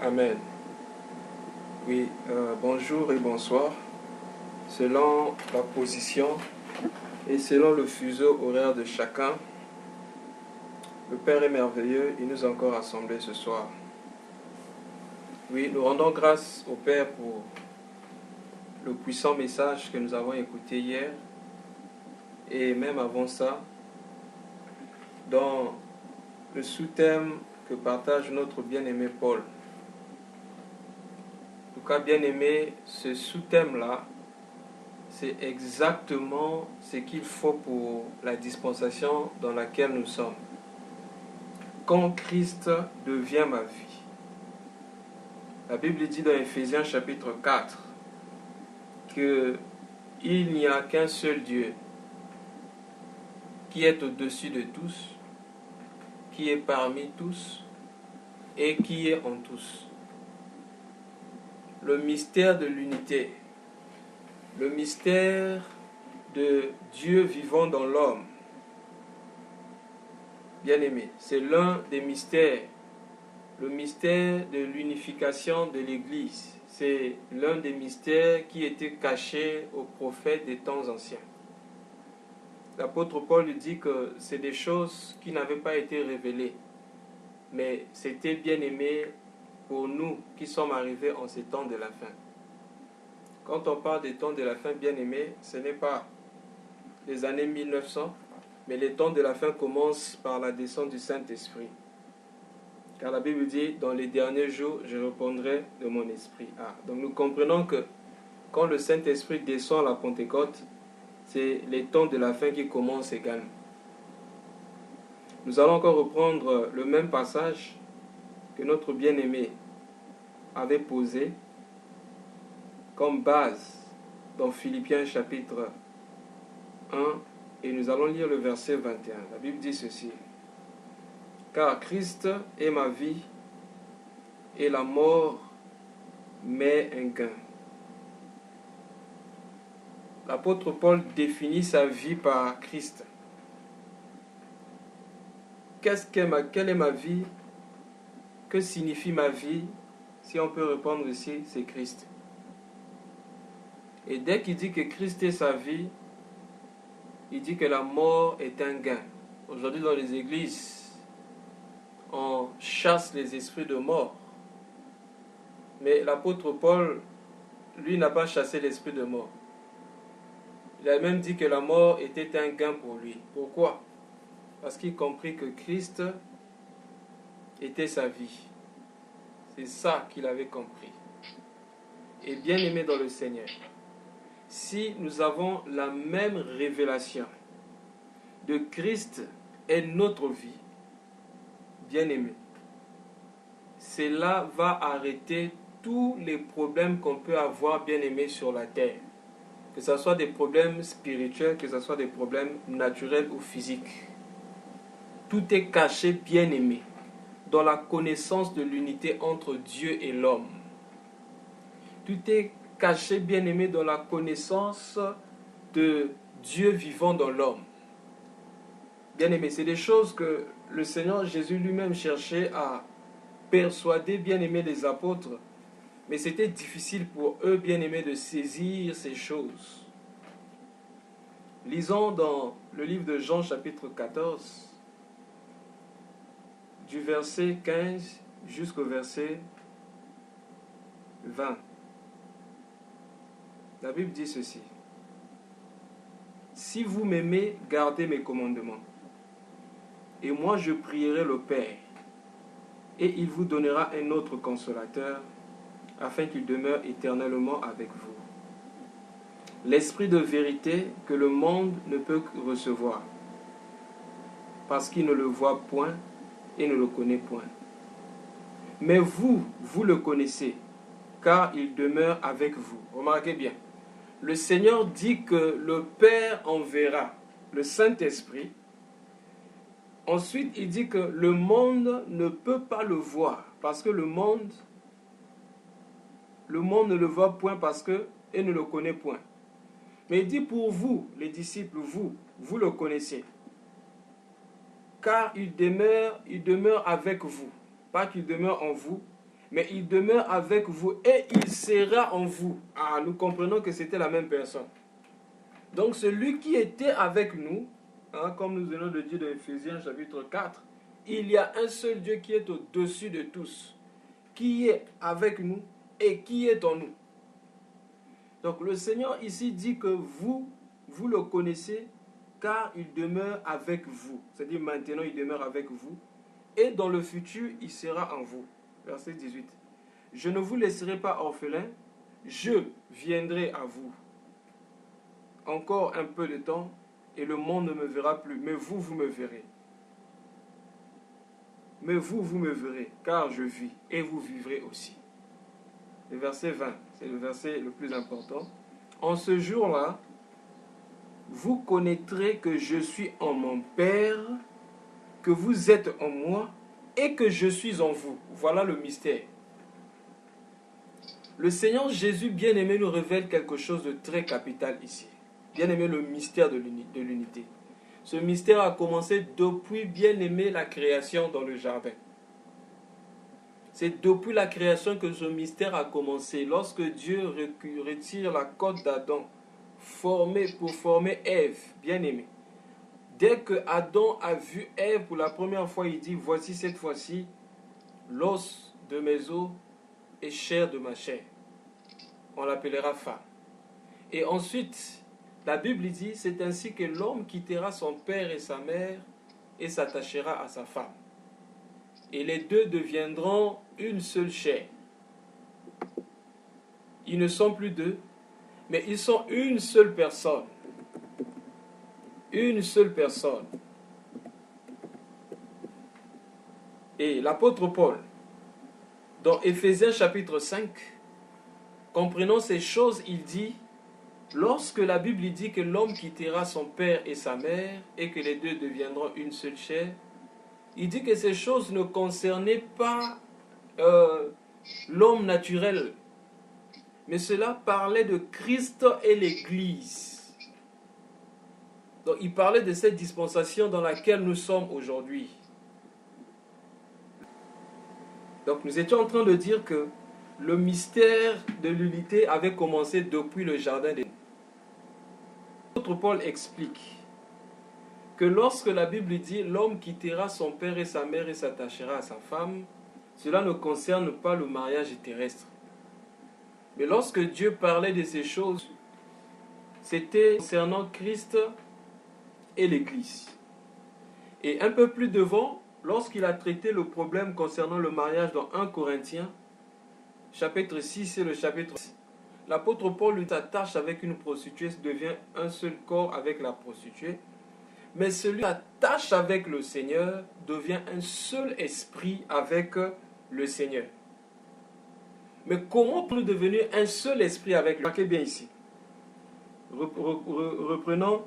Amen. Oui, bonjour et bonsoir. Selon la position et selon le fuseau horaire de chacun, le Père est merveilleux, il nous a encore rassemblés ce soir. Oui, nous rendons grâce au Père pour le puissant message que nous avons écouté hier et même avant ça, dans le sous-thème que partage notre bien-aimé Paul. En tout cas, bien-aimé, ce sous-thème-là, c'est exactement ce qu'il faut pour la dispensation dans laquelle nous sommes. Quand Christ devient ma vie. La Bible dit dans Éphésiens chapitre 4 qu'il n'y a qu'un seul Dieu qui est au-dessus de tous, qui est parmi tous et qui est en tous. Le mystère de l'unité, le mystère de Dieu vivant dans l'homme, bien-aimé, c'est l'un des mystères, le mystère de l'unification de l'Église. C'est l'un des mystères qui était caché aux prophètes des temps anciens. L'apôtre Paul dit que c'est des choses qui n'avaient pas été révélées, mais c'était bien-aimé pour nous qui sommes arrivés en ces temps de la fin. Quand on parle des temps de la fin, bien-aimé, ce n'est pas les années 1900, mais les temps de la fin commencent par la descente du Saint-Esprit. Car la Bible dit, dans les derniers jours, je répondrai de mon esprit. Donc nous comprenons que quand le Saint-Esprit descend à la Pentecôte, c'est les temps de la fin qui commencent également. Nous allons encore reprendre le même passage que notre bien-aimé avait posé comme base dans Philippiens chapitre 1 et nous allons lire le verset 21. La Bible dit ceci. Car Christ est ma vie et la mort m'est un gain. L'apôtre Paul définit sa vie par Christ. Quelle est ma vie? Que signifie ma vie? Si on peut répondre ici, c'est Christ. Et dès qu'il dit que Christ est sa vie, il dit que la mort est un gain. Aujourd'hui dans les églises, on chasse les esprits de mort. Mais l'apôtre Paul, lui, n'a pas chassé l'esprit de mort. Il a même dit que la mort était un gain pour lui. Pourquoi? Parce qu'il comprit que Christ était sa vie. C'est ça qu'il avait compris. Et bien aimé dans le Seigneur, si nous avons la même révélation de Christ est notre vie, bien aimé, cela va arrêter tous les problèmes qu'on peut avoir, bien aimé, sur la terre. Que ce soit des problèmes spirituels, que ce soit des problèmes naturels ou physiques. Tout est caché, bien aimé, dans la connaissance de l'unité entre Dieu et l'homme. Tout est caché, bien aimé, dans la connaissance de Dieu vivant dans l'homme. Bien aimé, c'est des choses que le Seigneur Jésus lui-même cherchait à persuader, bien aimé, les apôtres. Mais c'était difficile pour eux, bien aimés, de saisir ces choses. Lisons dans le livre de Jean, chapitre 14, du verset 15 jusqu'au verset 20. La Bible dit ceci. Si vous m'aimez, gardez mes commandements. Et moi, je prierai le Père, et il vous donnera un autre consolateur, afin qu'il demeure éternellement avec vous. L'esprit de vérité que le monde ne peut recevoir, parce qu'il ne le voit point et ne le connaît point. Mais vous, vous le connaissez, car il demeure avec vous. Remarquez bien, le Seigneur dit que le Père enverra le Saint-Esprit. Ensuite, il dit que le monde ne peut pas le voir, parce que le monde ne le voit point parce que et ne le connaît point. Mais il dit pour vous, les disciples, vous le connaissez. Car il demeure avec vous. Pas qu'il demeure en vous, mais il demeure avec vous et il sera en vous. Ah, nous comprenons que c'était la même personne. Donc celui qui était avec nous, comme nous venons de dire dans Éphésiens chapitre 4, il y a un seul Dieu qui est au-dessus de tous, qui est avec nous et qui est en nous. Donc le Seigneur ici dit que vous le connaissez car il demeure avec vous. C'est-à-dire maintenant il demeure avec vous et dans le futur il sera en vous. Verset 18. Je ne vous laisserai pas orphelins, je viendrai à vous. Encore un peu de temps et le monde ne me verra plus, mais vous, vous me verrez. Mais vous, vous me verrez, car je vis et vous vivrez aussi. Le verset 20, c'est le verset le plus important. En ce jour-là, vous connaîtrez que je suis en mon Père, que vous êtes en moi et que je suis en vous. Voilà le mystère. Le Seigneur Jésus, bien-aimé, nous révèle quelque chose de très capital ici. Bien-aimé, le mystère de l'unité. Ce mystère a commencé depuis, bien-aimé, la création dans le jardin. C'est depuis la création que ce mystère a commencé. Lorsque Dieu retire la côte d'Adam pour former Ève, bien-aimé. Dès que Adam a vu Ève pour la première fois, il dit, voici cette fois-ci l'os de mes os et chair de ma chair. On l'appellera femme. Et ensuite, la Bible dit, c'est ainsi que l'homme quittera son père et sa mère et s'attachera à sa femme. Et les deux deviendront une seule chair. Ils ne sont plus deux, mais ils sont une seule personne. Une seule personne. Et l'apôtre Paul, dans Éphésiens chapitre 5, comprenant ces choses, il dit, lorsque la Bible dit que l'homme quittera son père et sa mère et que les deux deviendront une seule chair, il dit que ces choses ne concernaient pas l'homme naturel, mais cela parlait de Christ et l'Église. Donc il parlait de cette dispensation dans laquelle nous sommes aujourd'hui. Donc nous étions en train de dire que le mystère de l'unité avait commencé depuis le jardin d'Éden. L'apôtre Paul explique que lorsque la Bible dit l'homme quittera son père et sa mère et s'attachera à sa femme, cela ne concerne pas le mariage terrestre. Mais lorsque Dieu parlait de ces choses, c'était concernant Christ et l'Église. Et un peu plus devant, lorsqu'il a traité le problème concernant le mariage dans 1 Corinthiens, chapitre 6 et le chapitre 6, l'apôtre Paul lui s'attache avec une prostituée, devient un seul corps avec la prostituée. Mais celui qui s'attache avec le Seigneur devient un seul esprit avec le Seigneur. Mais comment peut-on devenir un seul esprit avec lui? Remarquez bien ici. Reprenons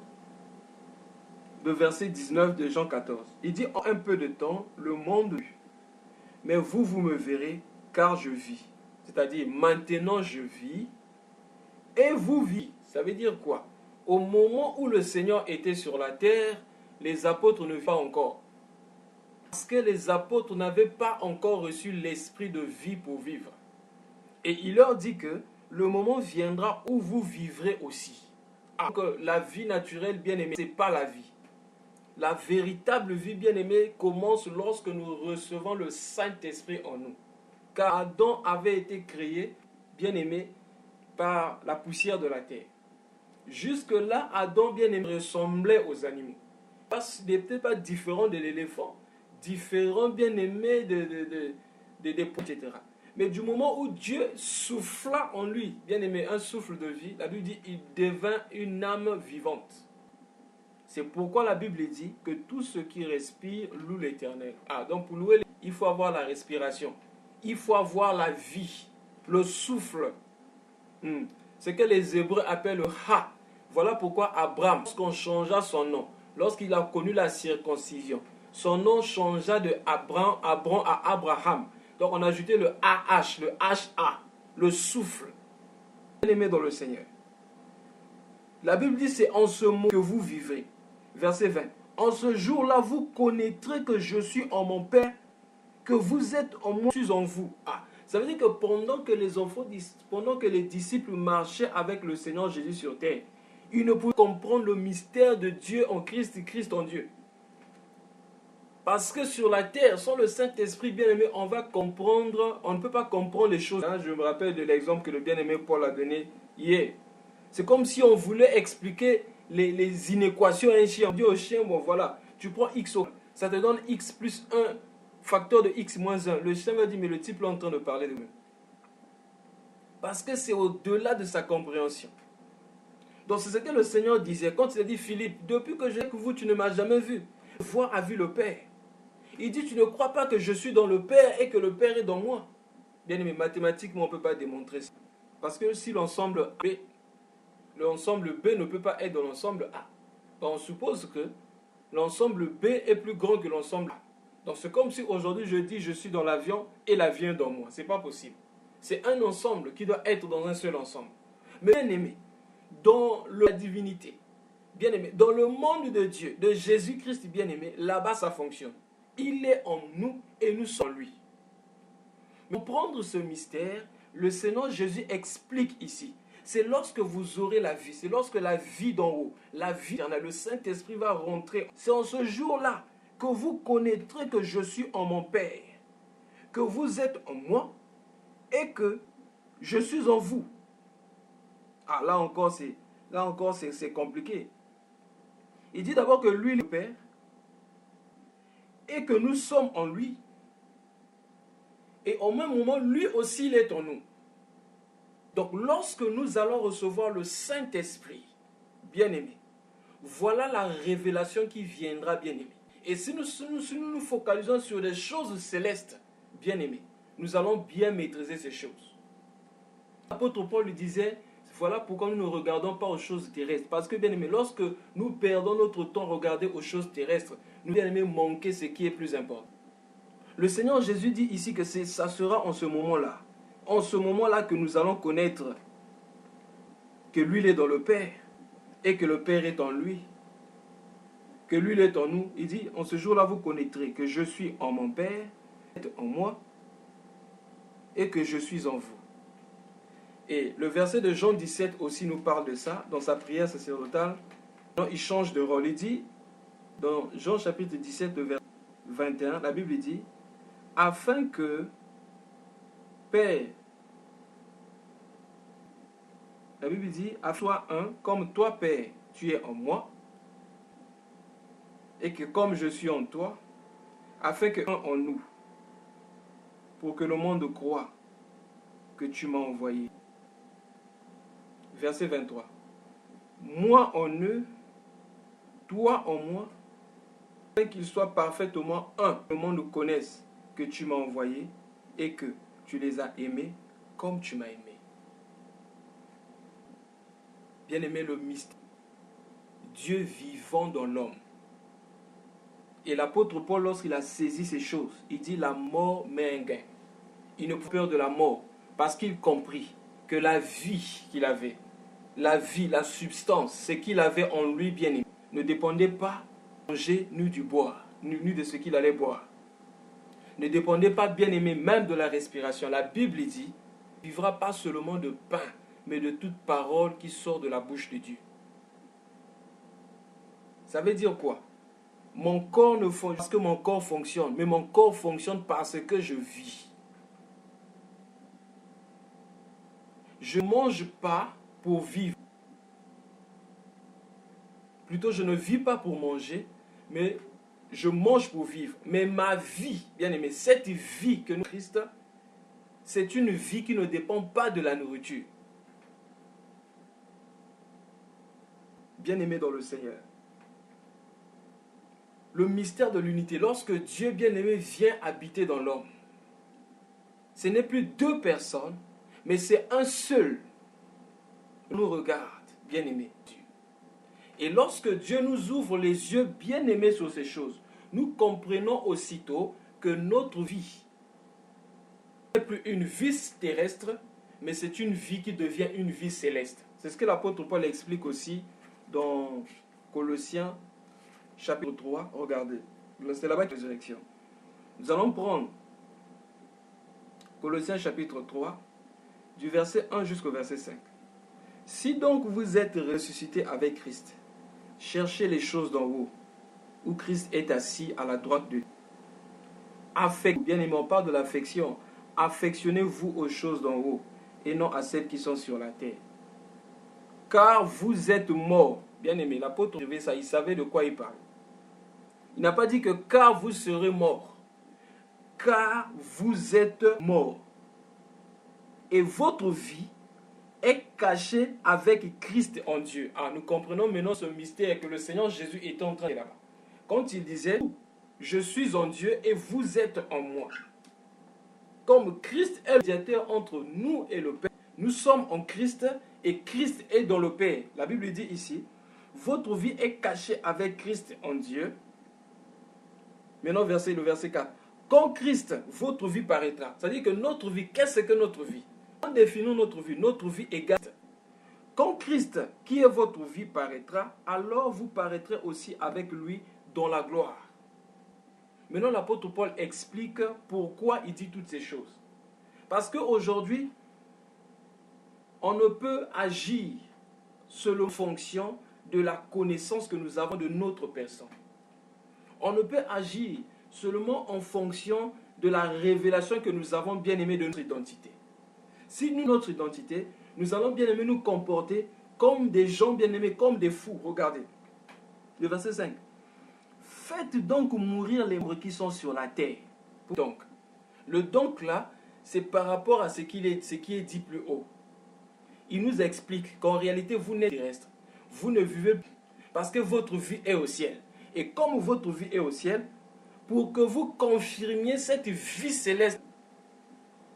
le verset 19 de Jean 14. Il dit, en un peu de temps, le monde vit. Mais vous, vous me verrez, car je vis. C'est-à-dire, maintenant je vis et vous vivez. Ça veut dire quoi? Au moment où le Seigneur était sur la terre, les apôtres ne vivaient pas encore. Parce que les apôtres n'avaient pas encore reçu l'esprit de vie pour vivre. Et il leur dit que le moment viendra où vous vivrez aussi. Alors que la vie naturelle, bien-aimée, ce n'est pas la vie. La véritable vie, bien-aimée, commence lorsque nous recevons le Saint-Esprit en nous. Car Adam avait été créé, bien-aimé, par la poussière de la terre. Jusque-là, Adam, bien-aimé, ressemblait aux animaux. Il n'était pas différent de l'éléphant, différent, bien-aimé, des poux, etc. Mais du moment où Dieu souffla en lui, bien-aimé, un souffle de vie, la Bible dit il devint une âme vivante. C'est pourquoi la Bible dit que tout ce qui respire loue l'Éternel. Donc pour louer, il faut avoir la respiration, il faut avoir la vie, le souffle. Ce que les Hébreux appellent le Ha. Voilà pourquoi Abraham, lorsqu'on changea son nom, lorsqu'il a connu la circoncision, son nom changea de Abram à Abraham. Donc on a ajouté le AH, le HA, le souffle. Bien-aimé dans le Seigneur. La Bible dit c'est en ce mot que vous vivrez. Verset 20. En ce jour-là, vous connaîtrez que je suis en mon Père, que vous êtes en moi, je suis en vous. Ça veut dire que pendant que les disciples marchaient avec le Seigneur Jésus sur terre, ils ne pouvaient comprendre le mystère de Dieu en Christ et Christ en Dieu. Parce que sur la terre, sans le Saint-Esprit bien-aimé, on ne peut pas comprendre les choses. Je me rappelle de l'exemple que le bien-aimé Paul a donné hier. C'est comme si on voulait expliquer les inéquations à un chien. On dit au chien, bon voilà, tu prends x, ça te donne x plus 1, facteur de x moins 1. Le chien va dire, mais le type est en train de parler de moi. Parce que c'est au-delà de sa compréhension. Donc c'est ce que le Seigneur disait. Quand il a dit, Philippe, depuis que j'ai avec vous, tu ne m'as jamais vu. Voir a vu le Père. Il dit, tu ne crois pas que je suis dans le Père et que le Père est dans moi. Bien aimé, mathématiquement, on ne peut pas démontrer ça. Parce que si l'ensemble B ne peut pas être dans l'ensemble A. Donc on suppose que l'ensemble B est plus grand que l'ensemble A. Donc c'est comme si aujourd'hui je dis, je suis dans l'avion et l'avion est dans moi. Ce n'est pas possible. C'est un ensemble qui doit être dans un seul ensemble. Mais bien aimé, dans la divinité, bien aimé, dans le monde de Dieu, de Jésus-Christ bien aimé, là-bas ça fonctionne. Il est en nous et nous sommes en lui. Pour comprendre ce mystère, le Seigneur Jésus explique ici. C'est lorsque vous aurez la vie, c'est lorsque la vie d'en haut, la vie éternelle, le Saint-Esprit va rentrer. C'est en ce jour-là que vous connaîtrez que je suis en mon Père, que vous êtes en moi et que je suis en vous. Ah, là encore, c'est compliqué. Il dit d'abord que lui, le Père, et que nous sommes en lui. Et au même moment, lui aussi, il est en nous. Donc, lorsque nous allons recevoir le Saint-Esprit, bien-aimé, voilà la révélation qui viendra, bien-aimé. Et si nous focalisons sur les choses célestes, bien-aimé, nous allons bien maîtriser ces choses. L'apôtre Paul lui disait, voilà pourquoi nous ne regardons pas aux choses terrestres. Parce que, bien-aimé, lorsque nous perdons notre temps à regarder aux choses terrestres, nous, bien-aimé, manquer ce qui est plus important. Le Seigneur Jésus dit ici que ça sera en ce moment-là. En ce moment-là que nous allons connaître que lui, il est dans le Père et que le Père est en lui. Que lui, il est en nous. Il dit, en ce jour-là, vous connaîtrez que je suis en mon Père, en moi, et que je suis en vous. Et le verset de Jean 17 aussi nous parle de ça, dans sa prière sacerdotale. Il change de rôle. Il dit, dans Jean chapitre 17, verset 21, la Bible dit, afin que, Père, la Bible dit, à toi un, comme toi, Père, tu es en moi, et que comme je suis en toi, afin que un en nous, pour que le monde croie que tu m'as envoyé. Verset 23. Moi en eux, toi en moi, afin qu'ils soient parfaitement un, que le monde connaisse que tu m'as envoyé et que tu les as aimés comme tu m'as aimé. Bien-aimé, le mystère, Dieu vivant dans l'homme. Et l'apôtre Paul, lorsqu'il a saisi ces choses, il dit la mort met un gain. Il ne peut peur de la mort parce qu'il comprit que la vie qu'il avait, la vie, la substance, ce qu'il avait en lui bien-aimé, ne dépendait pas de manger ni du boire, ni de ce qu'il allait boire. Ne dépendait pas bien-aimé même de la respiration. La Bible dit, il ne vivra pas seulement de pain, mais de toute parole qui sort de la bouche de Dieu. Ça veut dire quoi? Mon corps ne fonctionne pas parce que mon corps fonctionne, mais mon corps fonctionne parce que je vis. Je ne mange pas pour vivre. Plutôt, je ne vis pas pour manger, mais je mange pour vivre. Mais ma vie, bien aimé, cette vie que nous Christ, c'est une vie qui ne dépend pas de la nourriture. Bien aimé dans le Seigneur. Le mystère de l'unité, lorsque Dieu bien-aimé vient habiter dans l'homme, ce n'est plus deux personnes, mais c'est un seul qui nous regarde, bien-aimé Dieu. Et lorsque Dieu nous ouvre les yeux bien-aimés sur ces choses, nous comprenons aussitôt que notre vie n'est plus une vie terrestre, mais c'est une vie qui devient une vie céleste. C'est ce que l'apôtre Paul explique aussi dans Colossiens chapitre 3, regardez. C'est là-bas que la résurrection. Nous allons prendre Colossiens chapitre 3, du verset 1 jusqu'au verset 5. Si donc vous êtes ressuscité avec Christ, cherchez les choses d'en haut, où Christ est assis à la droite de Dieu. Bien aimé, on parle de l'affection. Affectionnez-vous aux choses d'en haut, et non à celles qui sont sur la terre. Car vous êtes morts. Bien aimé, l'apôtre ça, il savait de quoi il parle. Il n'a pas dit que car vous serez morts. Car vous êtes morts. Et votre vie est cachée avec Christ en Dieu. Ah, nous comprenons maintenant ce mystère que le Seigneur Jésus est en train de là-bas. Quand il disait, je suis en Dieu et vous êtes en moi. Comme Christ est le médiateur entre nous et le Père, nous sommes en Christ et Christ est dans le Père. La Bible dit ici, votre vie est cachée avec Christ en Dieu. Maintenant, le verset 4. Quand Christ, votre vie paraîtra. C'est-à-dire que notre vie, qu'est-ce que notre vie? En définissant notre vie égale. Quand Christ, qui est votre vie, paraîtra, alors vous paraîtrez aussi avec lui dans la gloire. Maintenant, l'apôtre Paul explique pourquoi il dit toutes ces choses. Parce qu'aujourd'hui, on ne peut agir selon fonction de la connaissance que nous avons de notre personne. On ne peut agir seulement en fonction de la révélation que nous avons bien aimé de notre identité. Si nous, notre identité, nous allons bien aimer nous comporter comme des gens bien aimés, comme des fous. Regardez, le verset 5. Faites donc mourir les membres qui sont sur la terre. Donc, le donc là, c'est par rapport à ce qui est dit plus haut. Il nous explique qu'en réalité, vous n'êtes pas terrestre. Vous ne vivez plus parce que votre vie est au ciel. Et comme votre vie est au ciel, pour que vous confirmiez cette vie céleste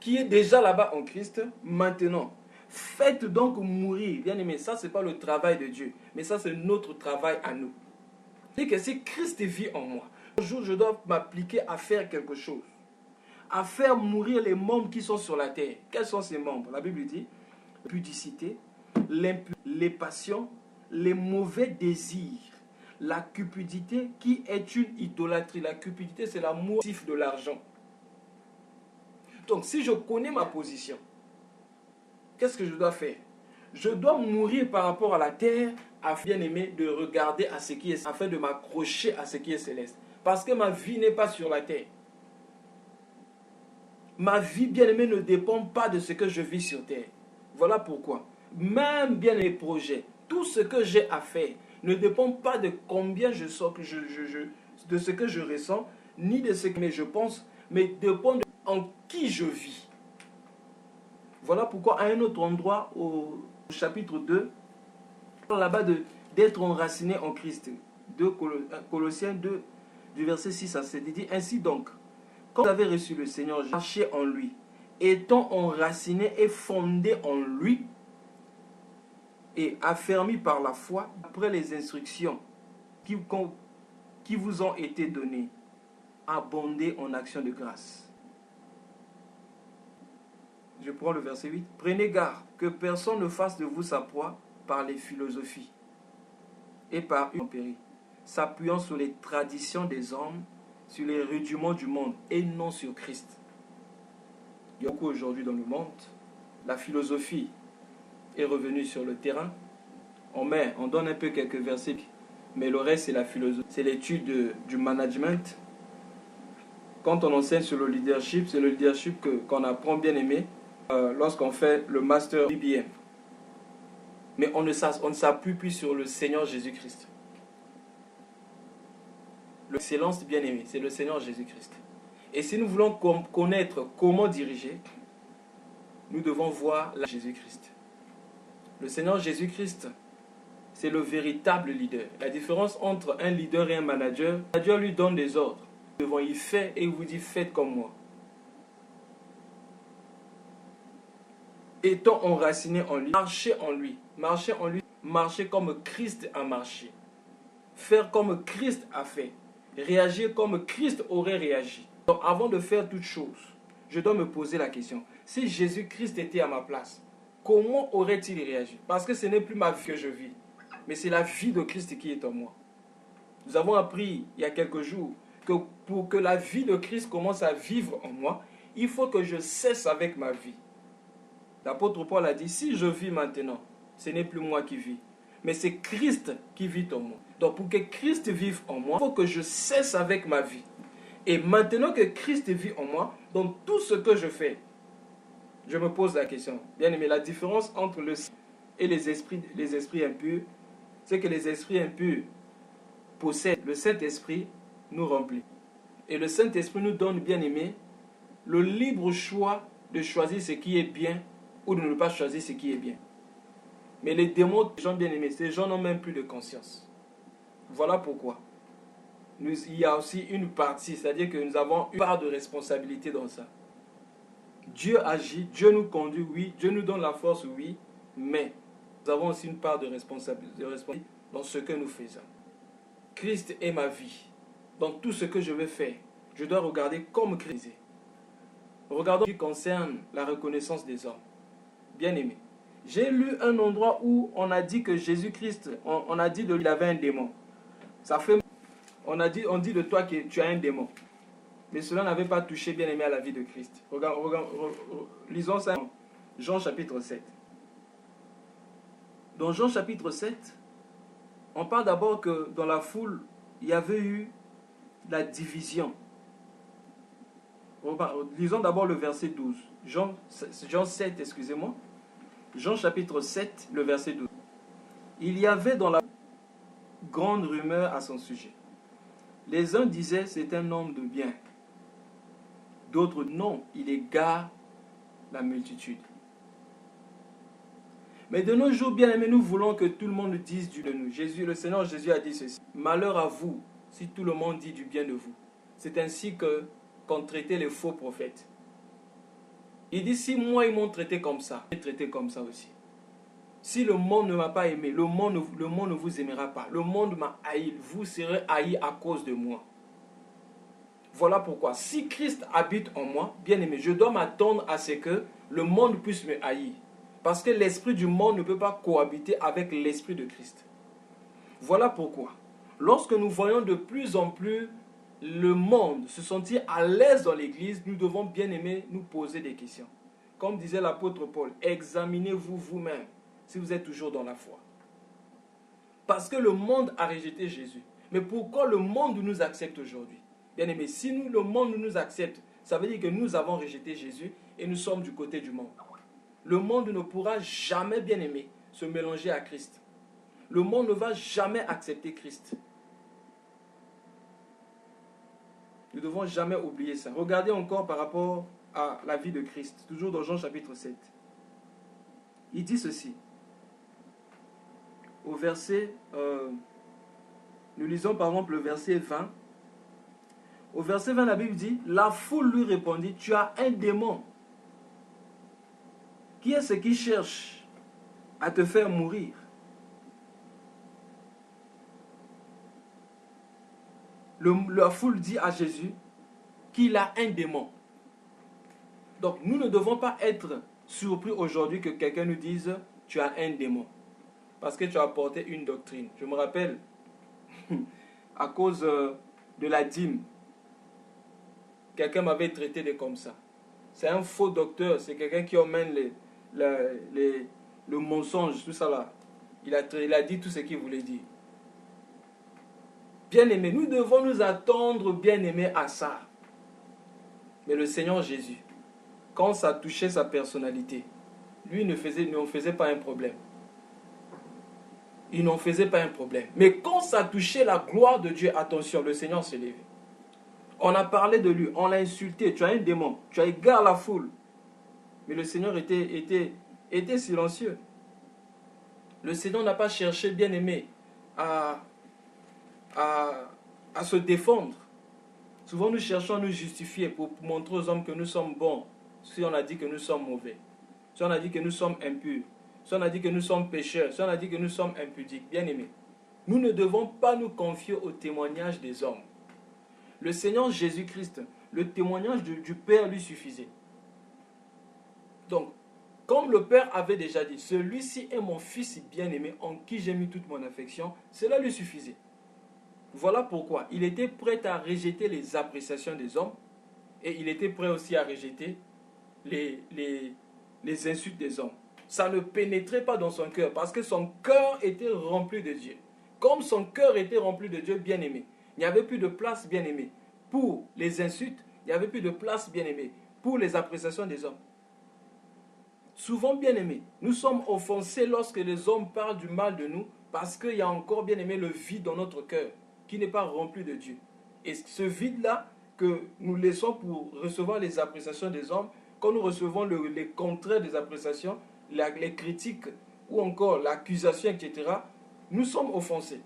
qui est déjà là-bas en Christ, maintenant, faites donc mourir. Bien aimé, ça, ce n'est pas le travail de Dieu, mais ça, c'est notre travail à nous. C'est que si Christ vit en moi, un jour, je dois m'appliquer à faire quelque chose, à faire mourir les membres qui sont sur la terre. Quels sont ces membres? La Bible dit la pudicité, les passions, les mauvais désirs, la cupidité qui est une idolâtrie. La cupidité, c'est l'amour de l'argent. Donc, si je connais ma position, qu'est-ce que je dois faire? Je dois mourir par rapport à la terre, afin, bien aimé, de regarder à ce qui est, afin de m'accrocher à ce qui est céleste. Parce que ma vie n'est pas sur la terre. Ma vie, bien aimé, ne dépend pas de ce que je vis sur terre. Voilà pourquoi, même bien les projets, tout ce que j'ai à faire, ne dépend pas de combien je sors, de ce que je ressens, ni de ce que je pense, mais dépend de en qui je vis. Voilà pourquoi à un autre endroit, au chapitre 2, on parle là-bas d'être enraciné en Christ. Colossiens 2, du verset 6 à 7, il dit ainsi donc, quand vous avez reçu le Seigneur, marchez en lui, étant enraciné et fondé en lui, et affermi par la foi, après les instructions qui vous ont été données, abondez en actions de grâce. Je prends le verset 8. Prenez garde que personne ne fasse de vous sa proie par les philosophies et par une péri, s'appuyant sur les traditions des hommes, sur les rudiments du monde et non sur Christ. Il y a beaucoup aujourd'hui dans le monde, la philosophie est revenue sur le terrain. On donne un peu quelques versets, mais le reste c'est la philosophie, c'est l'étude du management. Quand on enseigne sur le leadership, c'est le leadership qu'on apprend bien aimé lorsqu'on fait le master BBM. Mais on ne s'appuie plus sur le Seigneur Jésus-Christ. L'excellence bien aimé, c'est le Seigneur Jésus-Christ. Et si nous voulons connaître comment diriger, nous devons voir Jésus-Christ. Le Seigneur Jésus-Christ, c'est le véritable leader. La différence entre un leader et un manager, Dieu lui donne des ordres. Devant il fait et il vous dit faites comme moi. Étant enraciné en lui, marchez en lui, marchez comme Christ a marché. Faire comme Christ a fait. Réagir comme Christ aurait réagi. Donc avant de faire toute chose, je dois me poser la question. Si Jésus-Christ était à ma place, comment aurait-il réagi? Parce que ce n'est plus ma vie que je vis, mais c'est la vie de Christ qui est en moi. Nous avons appris il y a quelques jours que pour que la vie de Christ commence à vivre en moi, il faut que je cesse avec ma vie. L'apôtre Paul a dit, si je vis maintenant, ce n'est plus moi qui vis, mais c'est Christ qui vit en moi. Donc pour que Christ vive en moi, il faut que je cesse avec ma vie. Et maintenant que Christ vit en moi, dans tout ce que je fais, je me pose la question. Bien aimé, la différence entre le et les esprits impurs, c'est que les esprits impurs possèdent le Saint-Esprit, nous remplit. Et le Saint-Esprit nous donne, bien aimé, le libre choix de choisir ce qui est bien ou de ne pas choisir ce qui est bien. Mais les démons, les gens bien aimés, ces gens n'ont même plus de conscience. Voilà pourquoi. Il y a aussi une partie, c'est-à-dire que nous avons une part de responsabilité dans ça. Dieu agit, Dieu nous conduit, oui, Dieu nous donne la force, oui, mais nous avons aussi une part de responsabilité dans ce que nous faisons. Christ est ma vie. Dans tout ce que je vais faire, je dois regarder comme Christ. Regardons ce qui concerne la reconnaissance des hommes. Bien aimé. J'ai lu un endroit où on a dit que Jésus-Christ, on a dit de lui qu'il avait un démon. Ça fait, on dit de toi que tu as un démon. Mais cela n'avait pas touché, bien aimé, à la vie de Christ. Lisons ça dans Jean chapitre 7. Dans Jean chapitre 7, on parle d'abord que dans la foule, il y avait eu la division. Lisons d'abord le verset 12. Jean 7, excusez-moi. Jean chapitre 7, le verset 12. Il y avait dans la grande rumeur à son sujet. Les uns disaient c'est un homme de bien. D'autres non, il égare la multitude. Mais de nos jours, bien aimés, nous voulons que tout le monde dise du bien de nous. Le Seigneur Jésus a dit ceci. Malheur à vous si tout le monde dit du bien de vous. C'est ainsi qu'on traitait les faux prophètes. Il dit, si moi ils m'ont traité comme ça, je vais traiter comme ça aussi. Si le monde ne m'a pas aimé, le monde ne vous aimera pas. Le monde m'a haï, vous serez haïs à cause de moi. Voilà pourquoi, si Christ habite en moi, bien aimé, je dois m'attendre à ce que le monde puisse me haïr. Parce que l'esprit du monde ne peut pas cohabiter avec l'esprit de Christ. Voilà pourquoi, lorsque nous voyons de plus en plus le monde se sentir à l'aise dans l'église, nous devons bien aimer nous poser des questions. Comme disait l'apôtre Paul, examinez-vous vous-même si vous êtes toujours dans la foi. Parce que le monde a rejeté Jésus. Mais pourquoi le monde nous accepte aujourd'hui? Bien aimé, si le monde nous accepte, ça veut dire que nous avons rejeté Jésus et nous sommes du côté du monde. Le monde ne pourra jamais, bien aimé, se mélanger à Christ. Le monde ne va jamais accepter Christ. Nous ne devons jamais oublier ça. Regardez encore par rapport à la vie de Christ, toujours dans Jean chapitre 7. Il dit ceci. Au verset, nous lisons par exemple le verset 20. Au verset 20, la Bible dit, la foule lui répondit, tu as un démon. Qui est-ce qui cherche à te faire mourir? La foule dit à Jésus qu'il a un démon. Donc nous ne devons pas être surpris aujourd'hui que quelqu'un nous dise tu as un démon. Parce que tu as apporté une doctrine. Je me rappelle, à cause de la dîme, quelqu'un m'avait traité de comme ça. C'est un faux docteur, c'est quelqu'un qui emmène le mensonge, tout ça là. Il a dit tout ce qu'il voulait dire. Bien-aimés, nous devons nous attendre, bien-aimés, à ça. Mais le Seigneur Jésus, quand ça touchait sa personnalité, lui n'en faisait pas un problème. Il n'en faisait pas un problème. Mais quand ça touchait la gloire de Dieu, attention, le Seigneur s'est levé. On a parlé de lui, on l'a insulté, tu as un démon, tu as égaré la foule. Mais le Seigneur était silencieux. Le Seigneur n'a pas cherché, bien-aimé, à se défendre. Souvent nous cherchons à nous justifier pour montrer aux hommes que nous sommes bons, si on a dit que nous sommes mauvais, si on a dit que nous sommes impurs, si on a dit que nous sommes pécheurs, si on a dit que nous sommes impudiques. Bien-aimés, nous ne devons pas nous confier au témoignage des hommes. Le Seigneur Jésus-Christ, le témoignage du Père lui suffisait. Donc, comme le Père avait déjà dit, celui-ci est mon Fils bien-aimé en qui j'ai mis toute mon affection, cela lui suffisait. Voilà pourquoi il était prêt à rejeter les appréciations des hommes Et il était prêt aussi à rejeter les insultes des hommes. Ça ne pénétrait pas dans son cœur parce que son cœur était rempli de Dieu. Comme son cœur était rempli de Dieu, bien-aimé, il n'y avait plus de place, bien-aimé, pour les insultes, il n'y avait plus de place, bien-aimé, pour les appréciations des hommes. Souvent, bien-aimé, nous sommes offensés lorsque les hommes parlent du mal de nous parce qu'il y a encore, bien-aimé, le vide dans notre cœur qui n'est pas rempli de Dieu. Et ce vide-là que nous laissons pour recevoir les appréciations des hommes, quand nous recevons les contraires des appréciations, les critiques ou encore l'accusation, etc., nous sommes offensés.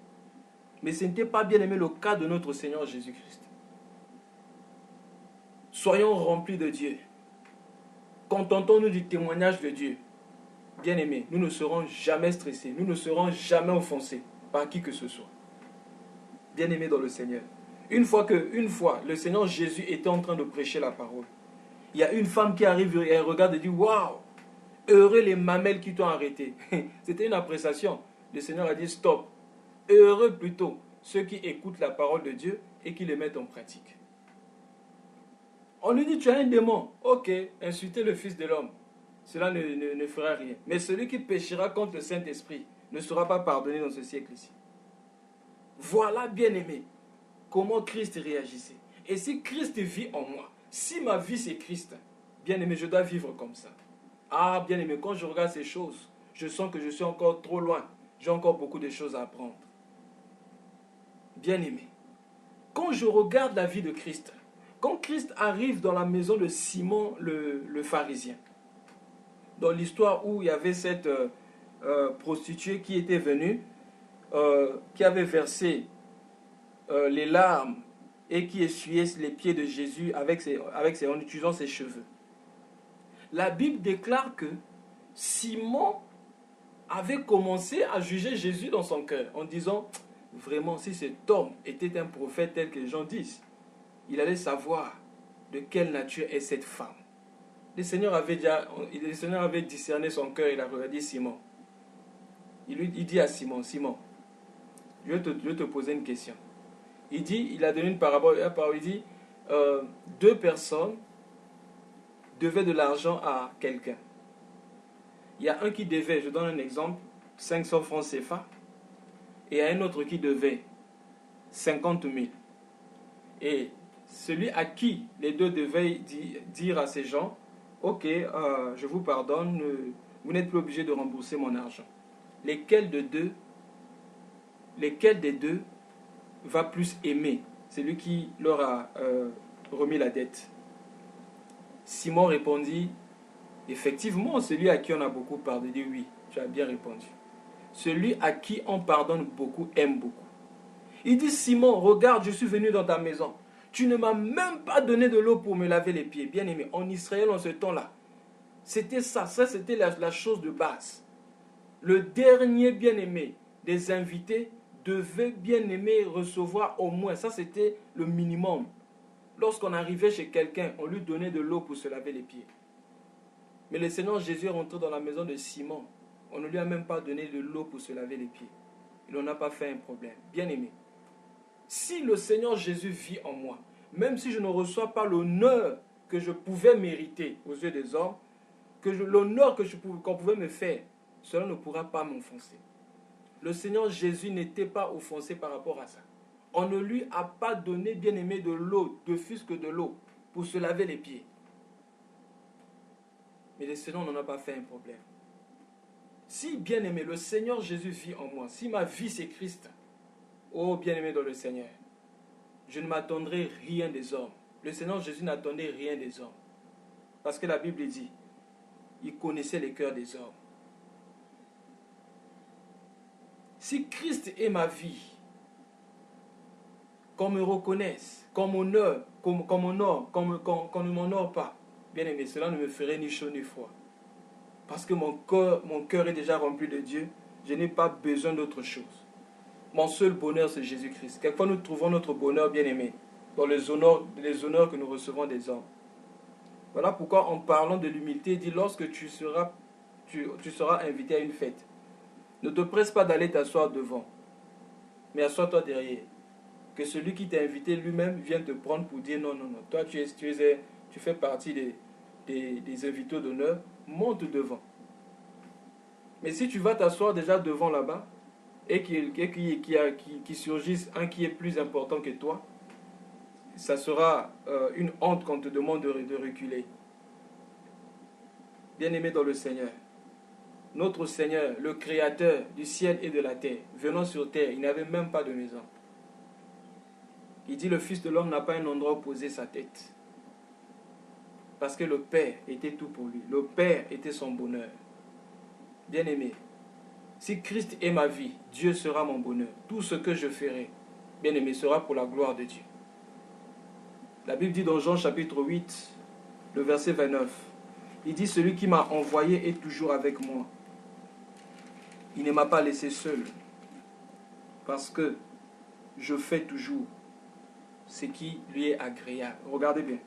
Mais ce n'était pas, bien aimé, le cas de notre Seigneur Jésus-Christ. Soyons remplis de Dieu. Contentons-nous du témoignage de Dieu. Bien aimé, nous ne serons jamais stressés, nous ne serons jamais offensés par qui que ce soit. Bien aimé dans le Seigneur. Une fois, le Seigneur Jésus était en train de prêcher la parole, il y a une femme qui arrive et elle regarde et dit « Waouh, heureux les mamelles qui t'ont arrêté. » C'était une appréciation. Le Seigneur a dit « Stop. Heureux plutôt ceux qui écoutent la parole de Dieu et qui les mettent en pratique. » On lui dit « Tu as un démon. » Ok, insultez le Fils de l'homme. Cela ne fera rien. Mais celui qui péchera contre le Saint-Esprit ne sera pas pardonné dans ce siècle-ci. Voilà, bien-aimé, comment Christ réagissait. Et si Christ vit en moi, si ma vie c'est Christ, bien-aimé, je dois vivre comme ça. Ah, bien-aimé, quand je regarde ces choses, je sens que je suis encore trop loin. J'ai encore beaucoup de choses à apprendre. Bien-aimé, quand je regarde la vie de Christ, quand Christ arrive dans la maison de Simon le pharisien, dans l'histoire où il y avait cette prostituée qui était venue, qui avait versé les larmes et qui essuyait les pieds de Jésus en utilisant ses cheveux. La Bible déclare que Simon avait commencé à juger Jésus dans son cœur en disant « Vraiment, si cet homme était un prophète tel que les gens disent, il allait savoir de quelle nature est cette femme. » Le Seigneur avait discerné son cœur et il a regardé Simon. Il dit à Simon, « Simon, je vais te poser une question. » Il a donné une parabole, il dit, deux personnes devaient de l'argent à quelqu'un. Il y a un qui devait, je donne un exemple, 500 francs CFA, et il y a un autre qui devait 50 000. Et celui à qui les deux devaient dire à ces gens, « Ok, je vous pardonne, vous n'êtes plus obligé de rembourser mon argent. » Lesquels des deux va plus aimer celui qui leur a remis la dette? Simon répondit, effectivement, celui à qui on a beaucoup pardonné. Il dit, oui, tu as bien répondu. Celui à qui on pardonne beaucoup aime beaucoup. Il dit, Simon, regarde, je suis venu dans ta maison. Tu ne m'as même pas donné de l'eau pour me laver les pieds. Bien aimé, en Israël, en ce temps-là, c'était ça c'était la chose de base. Le dernier bien-aimé des invités devait bien aimer recevoir au moins, ça c'était le minimum. Lorsqu'on arrivait chez quelqu'un, on lui donnait de l'eau pour se laver les pieds. Mais le Seigneur Jésus est rentré dans la maison de Simon. On ne lui a même pas donné de l'eau pour se laver les pieds. Il n'en a pas fait un problème. Bien aimé, si le Seigneur Jésus vit en moi, même si je ne reçois pas l'honneur que je pouvais mériter aux yeux des hommes, l'honneur qu'on pouvait me faire, cela ne pourra pas m'offenser. Le Seigneur Jésus n'était pas offensé par rapport à ça. On ne lui a pas donné, bien aimé, de l'eau, de fût que de l'eau, pour se laver les pieds. Mais le Seigneur n'en a pas fait un problème. Si, bien aimé, le Seigneur Jésus vit en moi, si ma vie c'est Christ, oh bien aimé dans le Seigneur, je ne m'attendrai rien des hommes. Le Seigneur Jésus n'attendait rien des hommes. Parce que la Bible dit, il connaissait les cœurs des hommes. Si Christ est ma vie, qu'on me reconnaisse, qu'on m'honore, qu'on ne m'honore pas, bien aimé, cela ne me ferait ni chaud ni froid. Parce que mon cœur est déjà rempli de Dieu, je n'ai pas besoin d'autre chose. Mon seul bonheur, c'est Jésus-Christ. Quelquefois, nous trouvons notre bonheur, bien aimé, dans les honneurs que nous recevons des hommes. Voilà pourquoi, en parlant de l'humilité, il dit, lorsque tu seras invité à une fête, ne te presse pas d'aller t'asseoir devant, mais assois-toi derrière. Que celui qui t'a invité lui-même vienne te prendre pour dire non, toi tu es tu fais partie des invités d'honneur, monte devant. Mais si tu vas t'asseoir déjà devant là-bas, et qu'il surgisse un qui est plus important que toi, ça sera une honte qu'on te demande de reculer. Bien-aimé dans le Seigneur, notre Seigneur, le Créateur du ciel et de la terre, venant sur terre, il n'avait même pas de maison. Il dit, le Fils de l'homme n'a pas un endroit où poser sa tête. Parce que le Père était tout pour lui. Le Père était son bonheur. Bien-aimé, si Christ est ma vie, Dieu sera mon bonheur. Tout ce que je ferai, bien-aimé, sera pour la gloire de Dieu. La Bible dit dans Jean chapitre 8, le verset 29, il dit, celui qui m'a envoyé est toujours avec moi. Il ne m'a pas laissé seul, parce que je fais toujours ce qui lui est agréable. Regardez bien.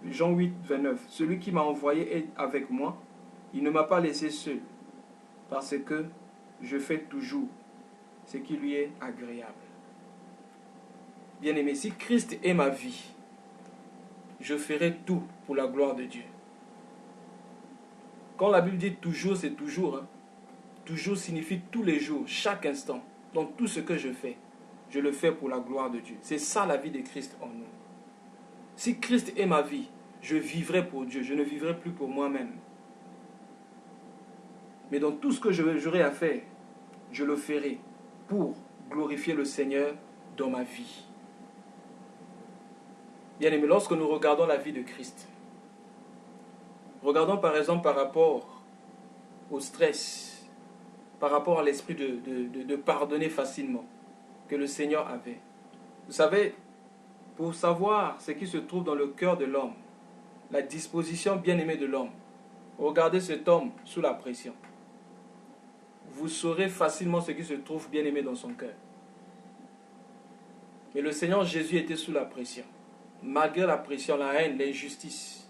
Jean 8, 29. Celui qui m'a envoyé est avec moi. Il ne m'a pas laissé seul, parce que je fais toujours ce qui lui est agréable. Bien-aimé, si Christ est ma vie, je ferai tout pour la gloire de Dieu. Quand la Bible dit toujours, c'est toujours. Toujours signifie tous les jours, chaque instant. Donc tout ce que je fais, je le fais pour la gloire de Dieu. C'est ça la vie de Christ en nous. Si Christ est ma vie, je vivrai pour Dieu. Je ne vivrai plus pour moi-même. Mais dans tout ce que j'aurai à faire, je le ferai pour glorifier le Seigneur dans ma vie. Bien aimé, lorsque nous regardons la vie de Christ, regardons par exemple par rapport au stress, par rapport à l'esprit de pardonner facilement que le Seigneur avait. Vous savez, pour savoir ce qui se trouve dans le cœur de l'homme, la disposition bien-aimée de l'homme, regardez cet homme sous la pression. Vous saurez facilement ce qui se trouve bien-aimé dans son cœur. Mais le Seigneur Jésus était sous la pression. Malgré la pression, la haine, l'injustice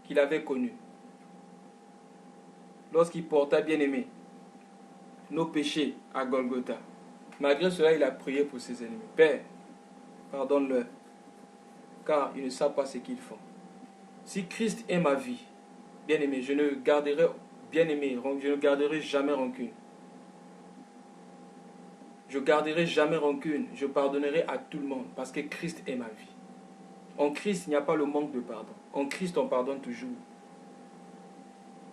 qu'il avait connue. Lorsqu'il porta, bien-aimé, nos péchés à Golgotha. Malgré cela, il a prié pour ses ennemis. Père, pardonne-leur, car ils ne savent pas ce qu'ils font. Si Christ est ma vie, bien-aimé, je ne garderai, bien-aimé, je ne garderai jamais rancune. Je garderai jamais rancune. Je pardonnerai à tout le monde, parce que Christ est ma vie. En Christ, il n'y a pas le manque de pardon. En Christ, on pardonne toujours.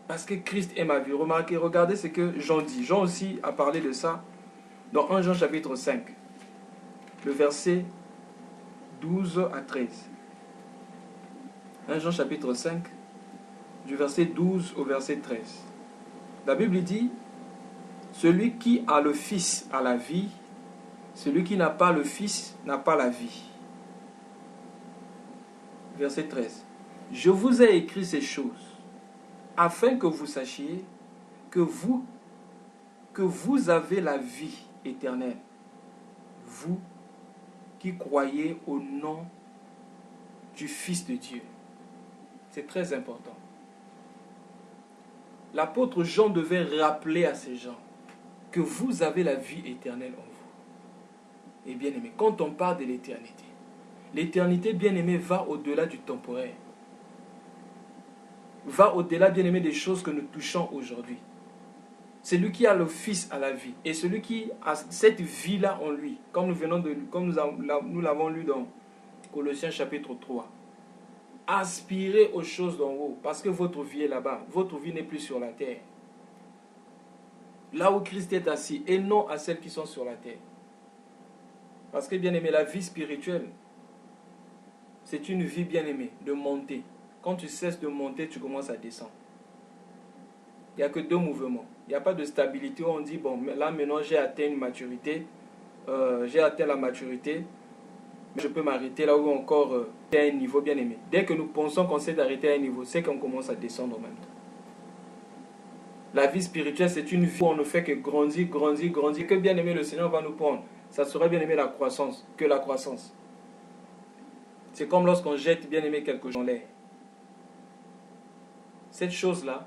Parce que Christ est ma vie. Remarquez, regardez ce que Jean dit. Jean aussi a parlé de ça dans 1 Jean chapitre 5, le verset 12 à 13. 1 Jean chapitre 5, du verset 12 au verset 13. La Bible dit, celui qui a le Fils a la vie, celui qui n'a pas le Fils n'a pas la vie. Verset 13. Je vous ai écrit ces choses afin que vous sachiez que vous avez la vie éternelle, vous qui croyez au nom du Fils de Dieu. C'est très important. L'apôtre Jean devait rappeler à ces gens que vous avez la vie éternelle en vous. Et bien aimé, quand on parle de l'éternité, bien aimé, va au-delà du temporaire. Va au-delà, bien aimé, des choses que nous touchons aujourd'hui. Celui qui a le Fils a la vie. Et celui qui a cette vie-là en lui, comme nous l'avons lu dans Colossiens chapitre 3. Aspirez aux choses d'en haut, parce que votre vie est là-bas. Votre vie n'est plus sur la terre. Là où Christ est assis, et non à celles qui sont sur la terre. Parce que, bien aimé, la vie spirituelle, c'est une vie, bien aimée, de monter. Quand tu cesses de monter, tu commences à descendre. Il n'y a que deux mouvements. Il n'y a pas de stabilité où on dit, bon, là maintenant j'ai atteint une maturité, j'ai atteint la maturité, je peux m'arrêter là où encore à un niveau bien aimé. Dès que nous pensons qu'on s'est arrêté à un niveau, c'est qu'on commence à descendre en même temps. La vie spirituelle, c'est une vie où on ne fait que grandir. Que bien aimé le Seigneur va nous prendre. Ça serait bien aimé la croissance, que la croissance. C'est comme lorsqu'on jette bien aimé quelque chose dans l'air. Cette chose-là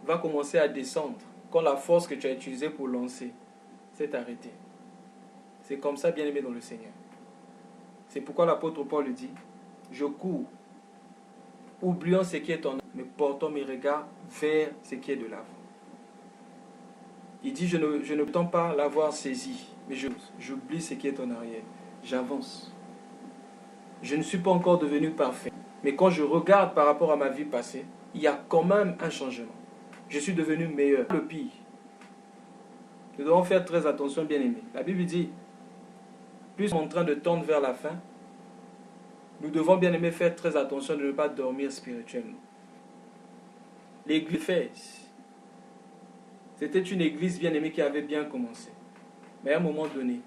va commencer à descendre quand la force que tu as utilisée pour lancer s'est arrêtée. C'est comme ça, bien aimé dans le Seigneur. C'est pourquoi l'apôtre Paul le dit, je cours, oubliant ce qui est en avant, mais portant mes regards vers ce qui est de l'avant. Il dit, je ne prétends pas l'avoir saisi, mais j'oublie ce qui est en arrière. J'avance. Je ne suis pas encore devenu parfait. Mais quand je regarde par rapport à ma vie passée, il y a quand même un changement. Je suis devenu meilleur. Le pire. Nous devons faire très attention, bien-aimés. La Bible dit, plus on est en train de tendre vers la fin, nous devons, bien-aimés, faire très attention de ne pas dormir spirituellement. L'église d'Éphèse, c'était une église, bien-aimée, qui avait bien commencé. Mais à un moment donné,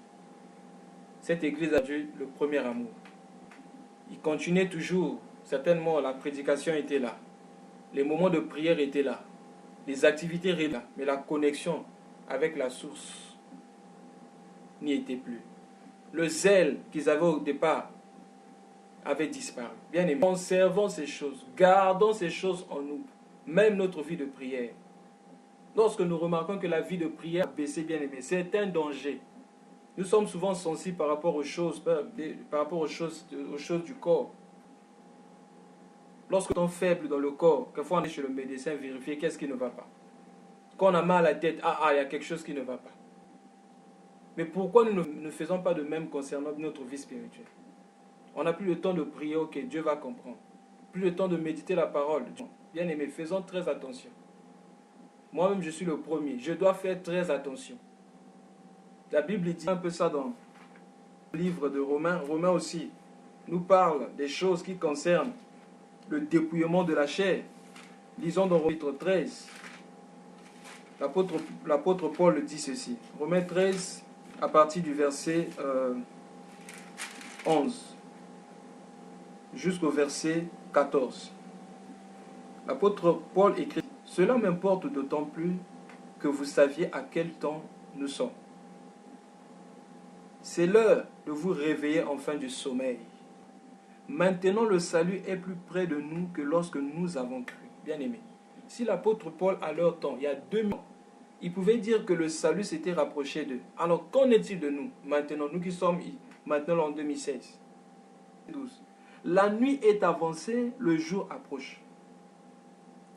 cette église a eu le premier amour. Il continuait toujours. Certainement, la prédication était là. Les moments de prière étaient là. Les activités étaient là. Mais la connexion avec la source n'y était plus. Le zèle qu'ils avaient au départ avait disparu. Bien aimé, conservons ces choses. Gardons ces choses en nous. Même notre vie de prière. Lorsque nous remarquons que la vie de prière a baissé, bien aimé, c'est un danger. Nous sommes souvent sensibles par rapport aux choses, aux choses du corps. Lorsque nous sommes faibles dans le corps, quelquefois on est chez le médecin vérifier qu'est-ce qui ne va pas. Quand on a mal à la tête, il y a quelque chose qui ne va pas. Mais pourquoi nous ne faisons pas de même concernant notre vie spirituelle? On n'a plus le temps de prier, ok, Dieu va comprendre. Plus le temps de méditer la parole. Bien aimé, faisons très attention. Moi-même, je suis le premier. Je dois faire très attention. La Bible dit un peu ça dans le livre de Romains. Romains aussi nous parle des choses qui concernent le dépouillement de la chair. Lisons dans Romains 13. L'apôtre Paul dit ceci. Romains 13, à partir du verset 11 jusqu'au verset 14. L'apôtre Paul écrit, « Cela m'importe d'autant plus que vous saviez à quel temps nous sommes. C'est l'heure de vous réveiller enfin du sommeil. Maintenant, le salut est plus près de nous que lorsque nous avons cru. » Bien-aimés, si l'apôtre Paul, à leur temps, il y a 2000 ans, il pouvait dire que le salut s'était rapproché d'eux. Alors, qu'en est-il de nous, maintenant, nous qui sommes maintenant en 2016 12. La nuit est avancée, le jour approche.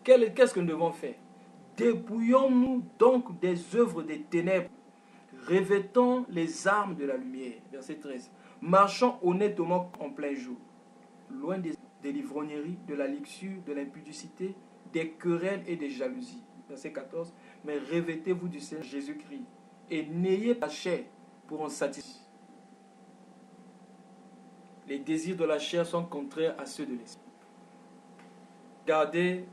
Qu'est-ce que nous devons faire? Dépouillons-nous donc des œuvres des ténèbres, revêtons les armes de la lumière. Verset 13. Marchons honnêtement en plein jour, loin des livrogneries, de la luxure, de l'impudicité, des querelles et des jalousies. Verset 14. Mais revêtez-vous du Seigneur Jésus-Christ et n'ayez pas chair pour en satisfaire. Les désirs de la chair sont contraires à ceux de l'esprit. Gardez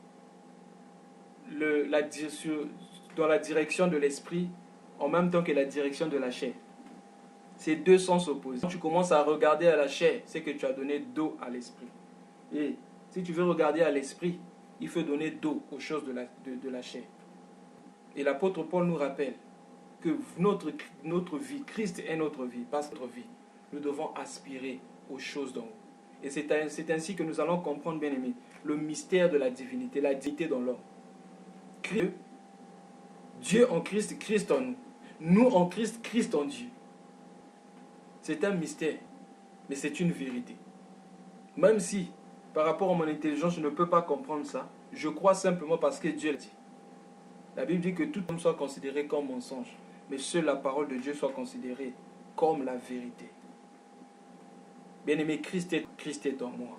dans la direction de l'esprit en même temps que la direction de la chair. Ces deux sens opposés. Quand tu commences à regarder à la chair, c'est que tu as donné dos à l'esprit. Et si tu veux regarder à l'esprit, il faut donner dos aux choses de la chair. Et l'apôtre Paul nous rappelle que notre vie, Christ est notre vie, pas notre vie. Nous devons aspirer aux choses d'en haut. Et c'est ainsi que nous allons comprendre, bien aimés, le mystère de la divinité, la divinité dans l'homme. Dieu en Christ, Christ en nous. Nous en Christ, Christ en Dieu. C'est un mystère, mais c'est une vérité. Même si, par rapport à mon intelligence, je ne peux pas comprendre ça, je crois simplement parce que Dieu l'a dit. La Bible dit que tout homme soit considéré comme mensonge, mais seule la parole de Dieu soit considérée comme la vérité. Bien-aimé, Christ est en moi.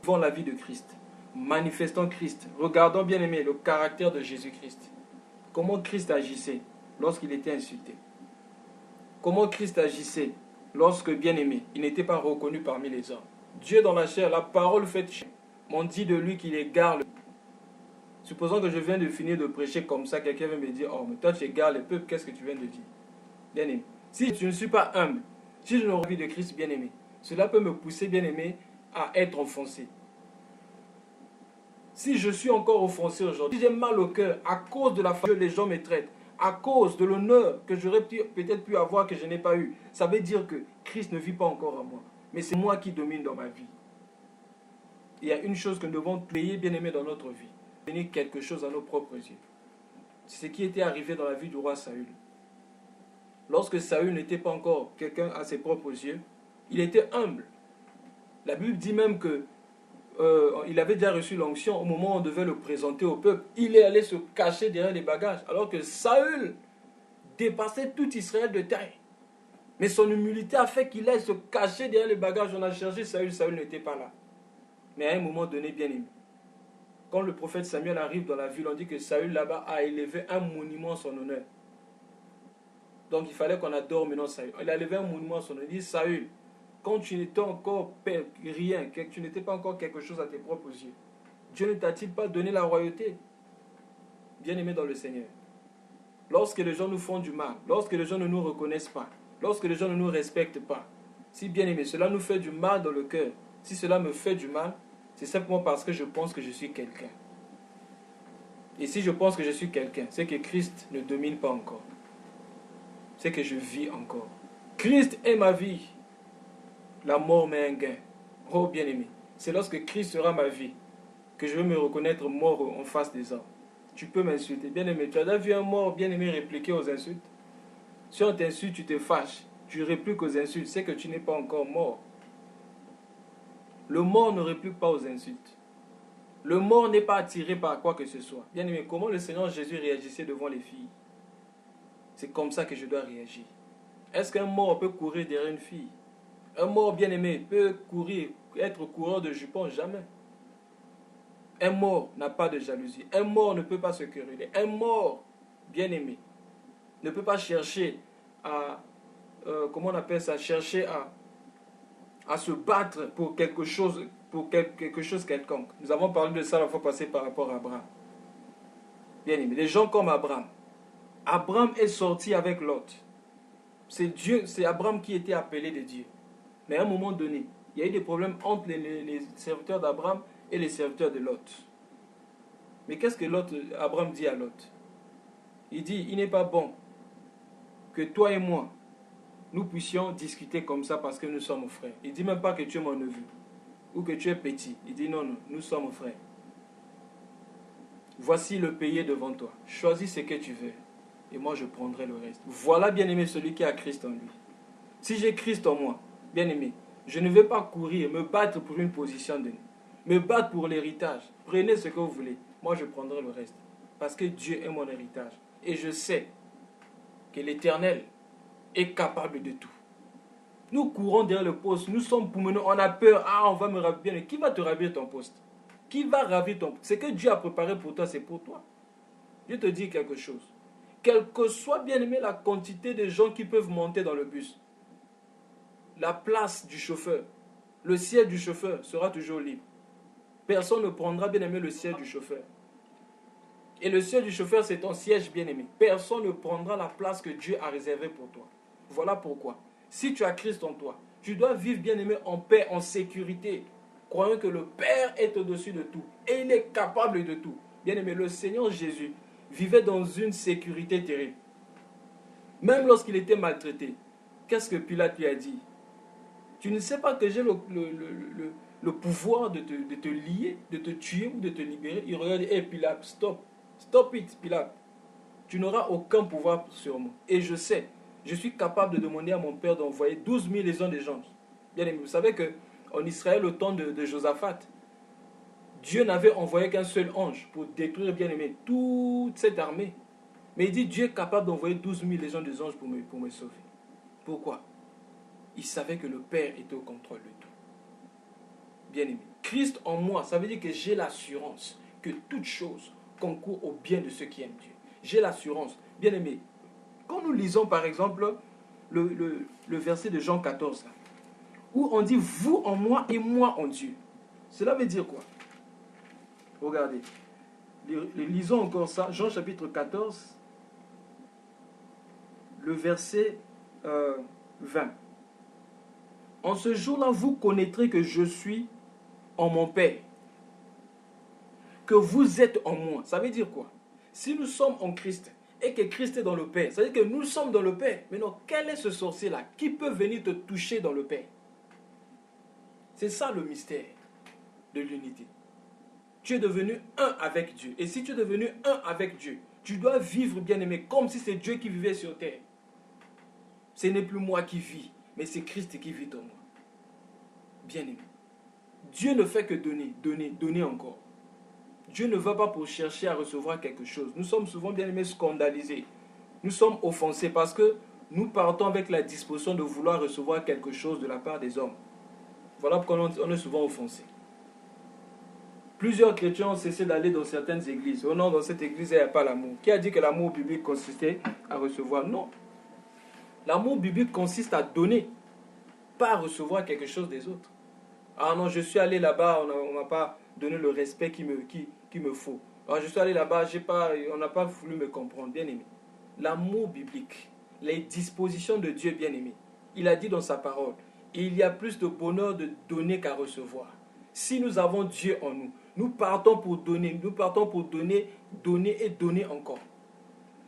Vivons la vie de Christ. Manifestons Christ. Regardons, bien-aimé, le caractère de Jésus-Christ. Comment Christ agissait lorsqu'il était insulté. Comment Christ agissait lorsque, bien-aimé, il n'était pas reconnu parmi les hommes. Dieu dans la chair, la parole faite chair, m'ont dit de lui qu'il égare le... Supposons que je viens de finir de prêcher comme ça, quelqu'un vient me dire, oh, mais toi tu égares le peuple, qu'est-ce que tu viens de dire? Bien-aimé, si je ne suis pas humble, si je n'ai pas envie de Christ, bien-aimé, cela peut me pousser, bien-aimé, à être offensé. Si je suis encore offensé aujourd'hui, si j'ai mal au cœur à cause de la façon que les gens me traitent, à cause de l'honneur que j'aurais peut-être pu avoir que je n'ai pas eu, ça veut dire que Christ ne vit pas encore en moi. Mais c'est moi qui domine dans ma vie. Il y a une chose que nous devons payer, bien-aimé, dans notre vie. Donner quelque chose à nos propres yeux. C'est ce qui était arrivé dans la vie du roi Saül. Lorsque Saül n'était pas encore quelqu'un à ses propres yeux, il était humble. La Bible dit même que il avait déjà reçu l'onction au moment où on devait le présenter au peuple. Il est allé se cacher derrière les bagages, alors que Saül dépassait tout Israël de taille. Mais son humilité a fait qu'il aille se cacher derrière les bagages. On a cherché Saül, Saül n'était pas là. Mais à un moment donné, bien aimé, quand le prophète Samuel arrive dans la ville, on dit que Saül là-bas a élevé un monument en son honneur. Donc il fallait qu'on adore maintenant Saül. Il a élevé un monument en son honneur. Il dit Saül, quand tu n'étais encore rien, que tu n'étais pas encore quelque chose à tes propres yeux, Dieu ne t'a-t-il pas donné la royauté? Bien aimé dans le Seigneur. Lorsque les gens nous font du mal, lorsque les gens ne nous reconnaissent pas, lorsque les gens ne nous respectent pas, si bien aimé, cela nous fait du mal dans le cœur. Si cela me fait du mal, c'est simplement parce que je pense que je suis quelqu'un. Et si je pense que je suis quelqu'un, c'est que Christ ne domine pas encore. C'est que je vis encore. Christ est ma vie. La mort m'est un gain. Oh bien-aimé, c'est lorsque Christ sera ma vie que je vais me reconnaître mort en face des hommes. Tu peux m'insulter. Bien-aimé, tu as déjà vu un mort bien-aimé répliquer aux insultes? Si on t'insulte, tu te fâches. Tu répliques aux insultes. C'est que tu n'es pas encore mort. Le mort ne réplique pas aux insultes. Le mort n'est pas attiré par quoi que ce soit. Bien-aimé, comment le Seigneur Jésus réagissait devant les filles? C'est comme ça que je dois réagir. Est-ce qu'un mort peut courir derrière une fille? Un mort bien-aimé peut courir, être coureur de jupons? Jamais. Un mort n'a pas de jalousie. Un mort ne peut pas se quereller. Un mort bien-aimé ne peut pas chercher à, comment on appelle ça, chercher à se battre pour quelque chose quelconque. Nous avons parlé de ça la fois passée par rapport à Abraham. Bien-aimé, les gens comme Abraham. Abraham est sorti avec Lot. C'est Abraham qui était appelé de Dieu. Mais à un moment donné, il y a eu des problèmes entre les serviteurs d'Abraham et les serviteurs de Lot. Mais qu'est-ce que Abraham dit à Lot? Il dit, il n'est pas bon que toi et moi, nous puissions discuter comme ça parce que nous sommes frères. Il ne dit même pas que tu es mon neveu ou que tu es petit. Il dit non, nous sommes frères. Voici le pays devant toi. Choisis ce que tu veux et moi je prendrai le reste. Voilà, bien-aimé, celui qui a Christ en lui. Si j'ai Christ en moi, bien-aimé, je ne vais pas courir, me battre pour une position donnée, me battre pour l'héritage. Prenez ce que vous voulez, moi je prendrai le reste. Parce que Dieu est mon héritage. Et je sais que l'Éternel est capable de tout. Nous courons derrière le poste, nous sommes pour mener, on a peur, on va me ravir. Bien. Qui va te ravir ton poste? Qui va ravir ton poste? Ce que Dieu a préparé pour toi, c'est pour toi. Je te dis quelque chose. Quelle que soit, bien aimé, la quantité de gens qui peuvent monter dans le bus, la place du chauffeur, le siège du chauffeur sera toujours libre. Personne ne prendra, bien aimé, le siège du chauffeur. Et le siège du chauffeur, c'est ton siège, bien aimé. Personne ne prendra la place que Dieu a réservée pour toi. Voilà pourquoi. Si tu as Christ en toi, tu dois vivre, bien aimé, en paix, en sécurité, croyant que le Père est au-dessus de tout et il est capable de tout. Bien aimé, le Seigneur Jésus vivait dans une sécurité terrible. Même lorsqu'il était maltraité, qu'est-ce que Pilate lui a dit? Tu ne sais pas que j'ai le pouvoir de te lier, de te tuer ou de te libérer? Il regarde et dit, Pilate, stop. Stop it, Pilate. Tu n'auras aucun pouvoir sur moi. Et je sais, je suis capable de demander à mon Père d'envoyer 12 000 légions des anges. Bien aimé, vous savez qu'en Israël, au temps de Josaphat, Dieu n'avait envoyé qu'un seul ange pour détruire, bien aimé, toute cette armée. Mais il dit, Dieu est capable d'envoyer 12 000 légions des anges pour me sauver. Pourquoi? Il savait que le Père était au contrôle de tout. Bien aimé, Christ en moi, ça veut dire que j'ai l'assurance que toute chose concourt au bien de ceux qui aiment Dieu. J'ai l'assurance. Bien aimé, quand nous lisons par exemple le verset de Jean 14, là, où on dit vous en moi et moi en Dieu. Cela veut dire quoi? Regardez, lisons encore ça, Jean chapitre 14, le verset 20. En ce jour-là, vous connaîtrez que je suis en mon Père, que vous êtes en moi. Ça veut dire quoi? Si nous sommes en Christ et que Christ est dans le Père, ça veut dire que nous sommes dans le Père. Maintenant, quel est ce sorcier-là? Qui peut venir te toucher dans le Père? C'est ça le mystère de l'unité. Tu es devenu un avec Dieu. Et si tu es devenu un avec Dieu, tu dois vivre, bien-aimé, comme si c'est Dieu qui vivait sur terre. Ce n'est plus moi qui vis, mais c'est Christ qui vit en moi. Bien-aimé, Dieu ne fait que donner, donner, donner encore. Dieu ne va pas pour chercher à recevoir quelque chose. Nous sommes souvent bien aimés scandalisés. Nous sommes offensés parce que nous partons avec la disposition de vouloir recevoir quelque chose de la part des hommes. Voilà pourquoi on est souvent offensés. Plusieurs chrétiens ont cessé d'aller dans certaines églises. Oh non, dans cette église, il n'y a pas l'amour. Qui a dit que l'amour biblique consistait à recevoir? Non. L'amour biblique consiste à donner, pas à recevoir quelque chose des autres. Ah non, je suis allé là-bas, on ne m'a pas donné le respect qu'il me faut. Ah, je suis allé là-bas, on n'a pas voulu me comprendre, bien aimé. L'amour biblique, les dispositions de Dieu, bien aimé. Il a dit dans sa parole, il y a plus de bonheur de donner qu'à recevoir. Si nous avons Dieu en nous, nous partons pour donner, donner et donner encore.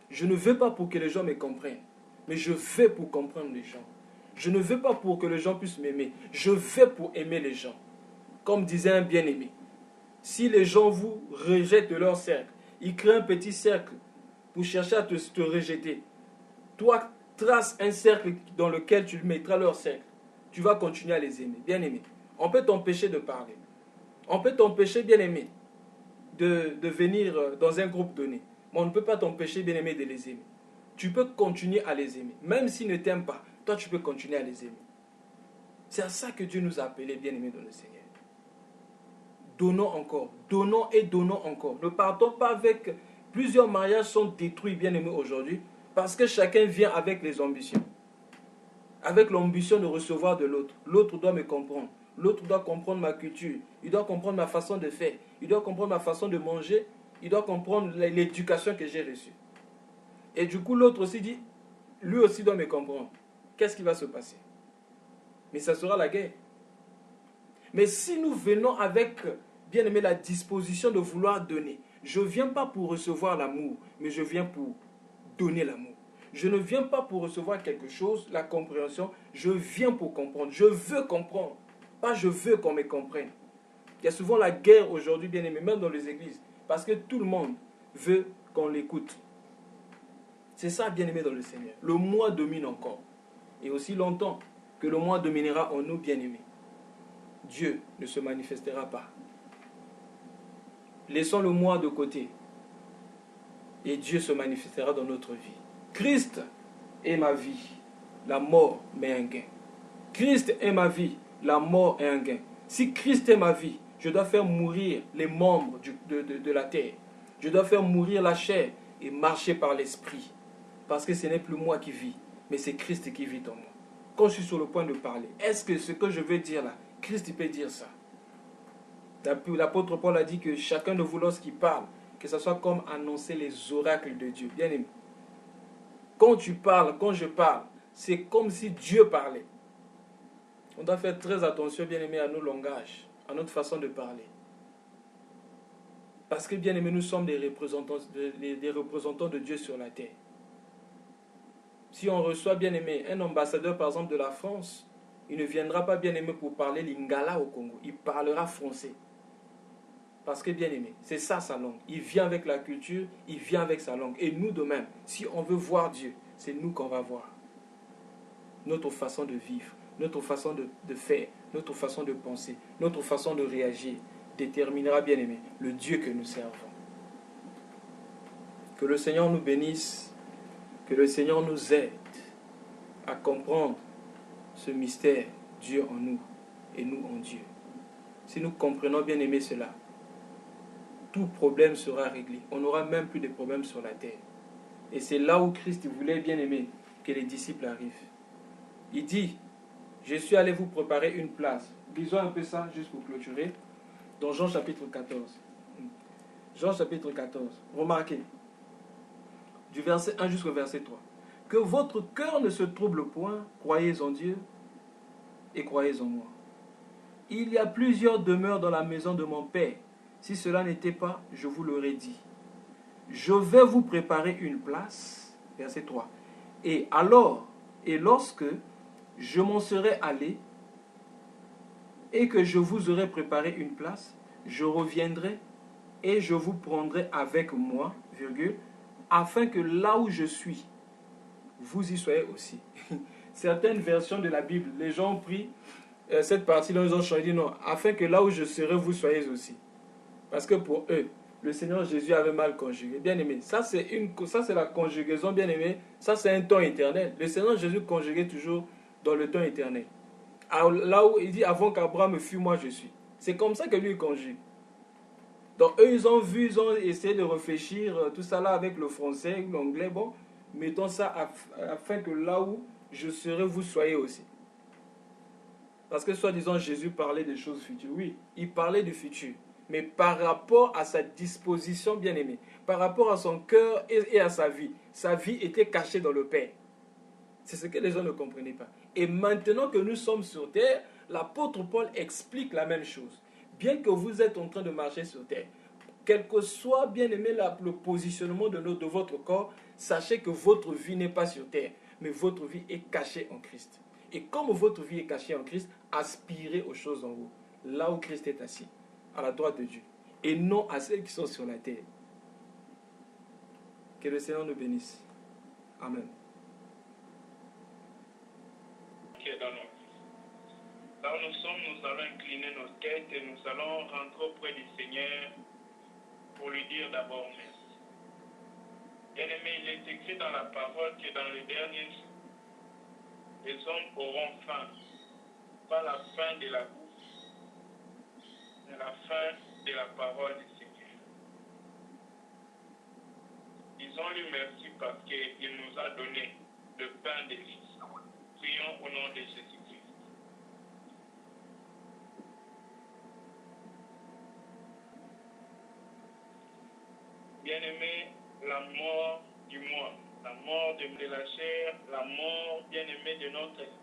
Je ne veux pas pour que les gens me comprennent, mais je veux pour comprendre les gens. Je ne veux pas pour que les gens puissent m'aimer, je veux pour aimer les gens. Comme disait un bien-aimé, si les gens vous rejettent de leur cercle, ils créent un petit cercle pour chercher à te rejeter. Toi, trace un cercle dans lequel tu mettras leur cercle. Tu vas continuer à les aimer, bien-aimé. On peut t'empêcher de parler. On peut t'empêcher, bien-aimé, de venir dans un groupe donné. Mais on ne peut pas t'empêcher, bien-aimé, de les aimer. Tu peux continuer à les aimer. Même s'ils ne t'aiment pas, toi, tu peux continuer à les aimer. C'est à ça que Dieu nous a appelés, bien-aimés dans le Seigneur. Donnons encore. Donnons et donnons encore. Ne partons pas avec... Plusieurs mariages sont détruits, bien-aimés, aujourd'hui, parce que chacun vient avec les ambitions. Avec l'ambition de recevoir de l'autre. L'autre doit me comprendre. L'autre doit comprendre ma culture. Il doit comprendre ma façon de faire. Il doit comprendre ma façon de manger. Il doit comprendre l'éducation que j'ai reçue. Et du coup, l'autre aussi dit, lui aussi doit me comprendre. Qu'est-ce qui va se passer? Mais ça sera la guerre. Mais si nous venons avec, bien aimé, la disposition de vouloir donner, je ne viens pas pour recevoir l'amour, mais je viens pour donner l'amour. Je ne viens pas pour recevoir quelque chose, la compréhension, je viens pour comprendre. Je veux comprendre, pas je veux qu'on me comprenne. Il y a souvent la guerre aujourd'hui, bien aimé, même dans les églises, parce que tout le monde veut qu'on l'écoute. C'est ça, bien aimé dans le Seigneur. Le moi domine encore. Et aussi longtemps que le moi dominera en nous, bien aimés, Dieu ne se manifestera pas. Laissons le moi de côté et Dieu se manifestera dans notre vie. Christ est ma vie, la mort m'est un gain. Christ est ma vie, la mort est un gain. Si Christ est ma vie, je dois faire mourir les membres de la terre. Je dois faire mourir la chair et marcher par l'esprit. Parce que ce n'est plus moi qui vis, mais c'est Christ qui vit en moi. Quand je suis sur le point de parler, est-ce que ce que je veux dire là, Christ peut dire ça? L'apôtre Paul a dit que chacun de vous, lorsqu'il parle, que ce soit comme annoncer les oracles de Dieu. Bien aimé. Quand tu parles, quand je parle, c'est comme si Dieu parlait. On doit faire très attention, bien aimé, à nos langages, à notre façon de parler. Parce que, bien aimé, nous sommes des représentants de Dieu sur la terre. Si on reçoit, bien aimé, un ambassadeur, par exemple, de la France, il ne viendra pas, bien aimé, pour parler lingala au Congo. Il parlera français. Parce que, bien aimé, c'est ça sa langue. Il vient avec la culture, il vient avec sa langue. Et nous de même, si on veut voir Dieu, c'est nous qu'on va voir. Notre façon de vivre, notre façon de faire, notre façon de penser, notre façon de réagir déterminera, bien aimé, le Dieu que nous servons. Que le Seigneur nous bénisse, que le Seigneur nous aide à comprendre ce mystère, Dieu en nous et nous en Dieu. Si nous comprenons, bien aimé, cela, tout problème sera réglé. On n'aura même plus de problèmes sur la terre. Et c'est là où Christ voulait, bien aimé, que les disciples arrivent. Il dit, je suis allé vous préparer une place. Lisons un peu ça, juste pour clôturer. Dans Jean chapitre 14. Jean chapitre 14. Remarquez, du verset 1 jusqu'au verset 3. Que votre cœur ne se trouble point, croyez en Dieu et croyez en moi. Il y a plusieurs demeures dans la maison de mon Père. Si cela n'était pas, je vous l'aurais dit. Je vais vous préparer une place. Verset 3. Et lorsque je m'en serai allé et que je vous aurai préparé une place, je reviendrai et je vous prendrai avec moi, virgule, afin que là où je suis, vous y soyez aussi. Certaines versions de la Bible, les gens ont pris cette partie-là, ils ont changé, non, afin que là où je serai, vous soyez aussi. Parce que pour eux, le Seigneur Jésus avait mal conjugué. Bien aimé, ça c'est la conjugaison, bien aimé. Ça c'est un temps éternel. Le Seigneur Jésus conjuguait toujours dans le temps éternel. Alors, là où il dit avant qu'Abraham fût, moi je suis. C'est comme ça que lui il conjugue. Donc eux ils ont vu, ils ont essayé de réfléchir tout ça là avec le français, l'anglais. Bon, mettons ça afin que là où je serai, vous soyez aussi. Parce que soi-disant Jésus parlait des choses futures. Oui, il parlait du futur. Mais par rapport à sa disposition bien-aimée, par rapport à son cœur et à sa vie était cachée dans le Père. C'est ce que les gens ne comprenaient pas. Et maintenant que nous sommes sur terre, l'apôtre Paul explique la même chose. Bien que vous êtes en train de marcher sur terre, quel que soit bien-aimé le positionnement de votre corps, sachez que votre vie n'est pas sur terre, mais votre vie est cachée en Christ. Et comme votre vie est cachée en Christ, aspirez aux choses en haut, là où Christ est assis, à la droite de Dieu, et non à celles qui sont sur la terre. Que le Seigneur nous bénisse. Amen. Là où nous sommes, nous allons incliner nos têtes et nous allons rentrer auprès du Seigneur pour lui dire d'abord merci. Bien-aimé, il est écrit dans la parole que dans les derniers jours, les hommes auront faim. Pas la faim de la bouffe, mais la faim de la parole du Seigneur. Disons-lui merci parce qu'il nous a donné le pain de vie. Prions au nom de Jésus-Christ. Bien-aimé, la mort du moi, la mort de la chair, la mort, bien-aimé, de notre esprit.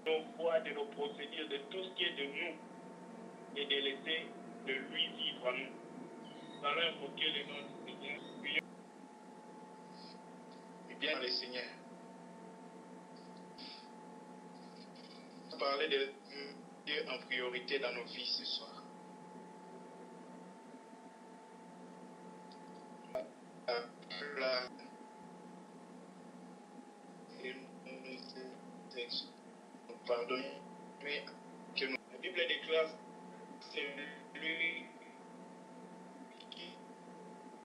Nos voies, de nos procédures, de tout ce qui est de nous, et de laisser de lui vivre en nous. Nous allons invoquer le nom du Seigneur. Et bien le Seigneur. Parler de Dieu en priorité dans nos vies ce soir. Pardon, mais que la Bible déclare c'est lui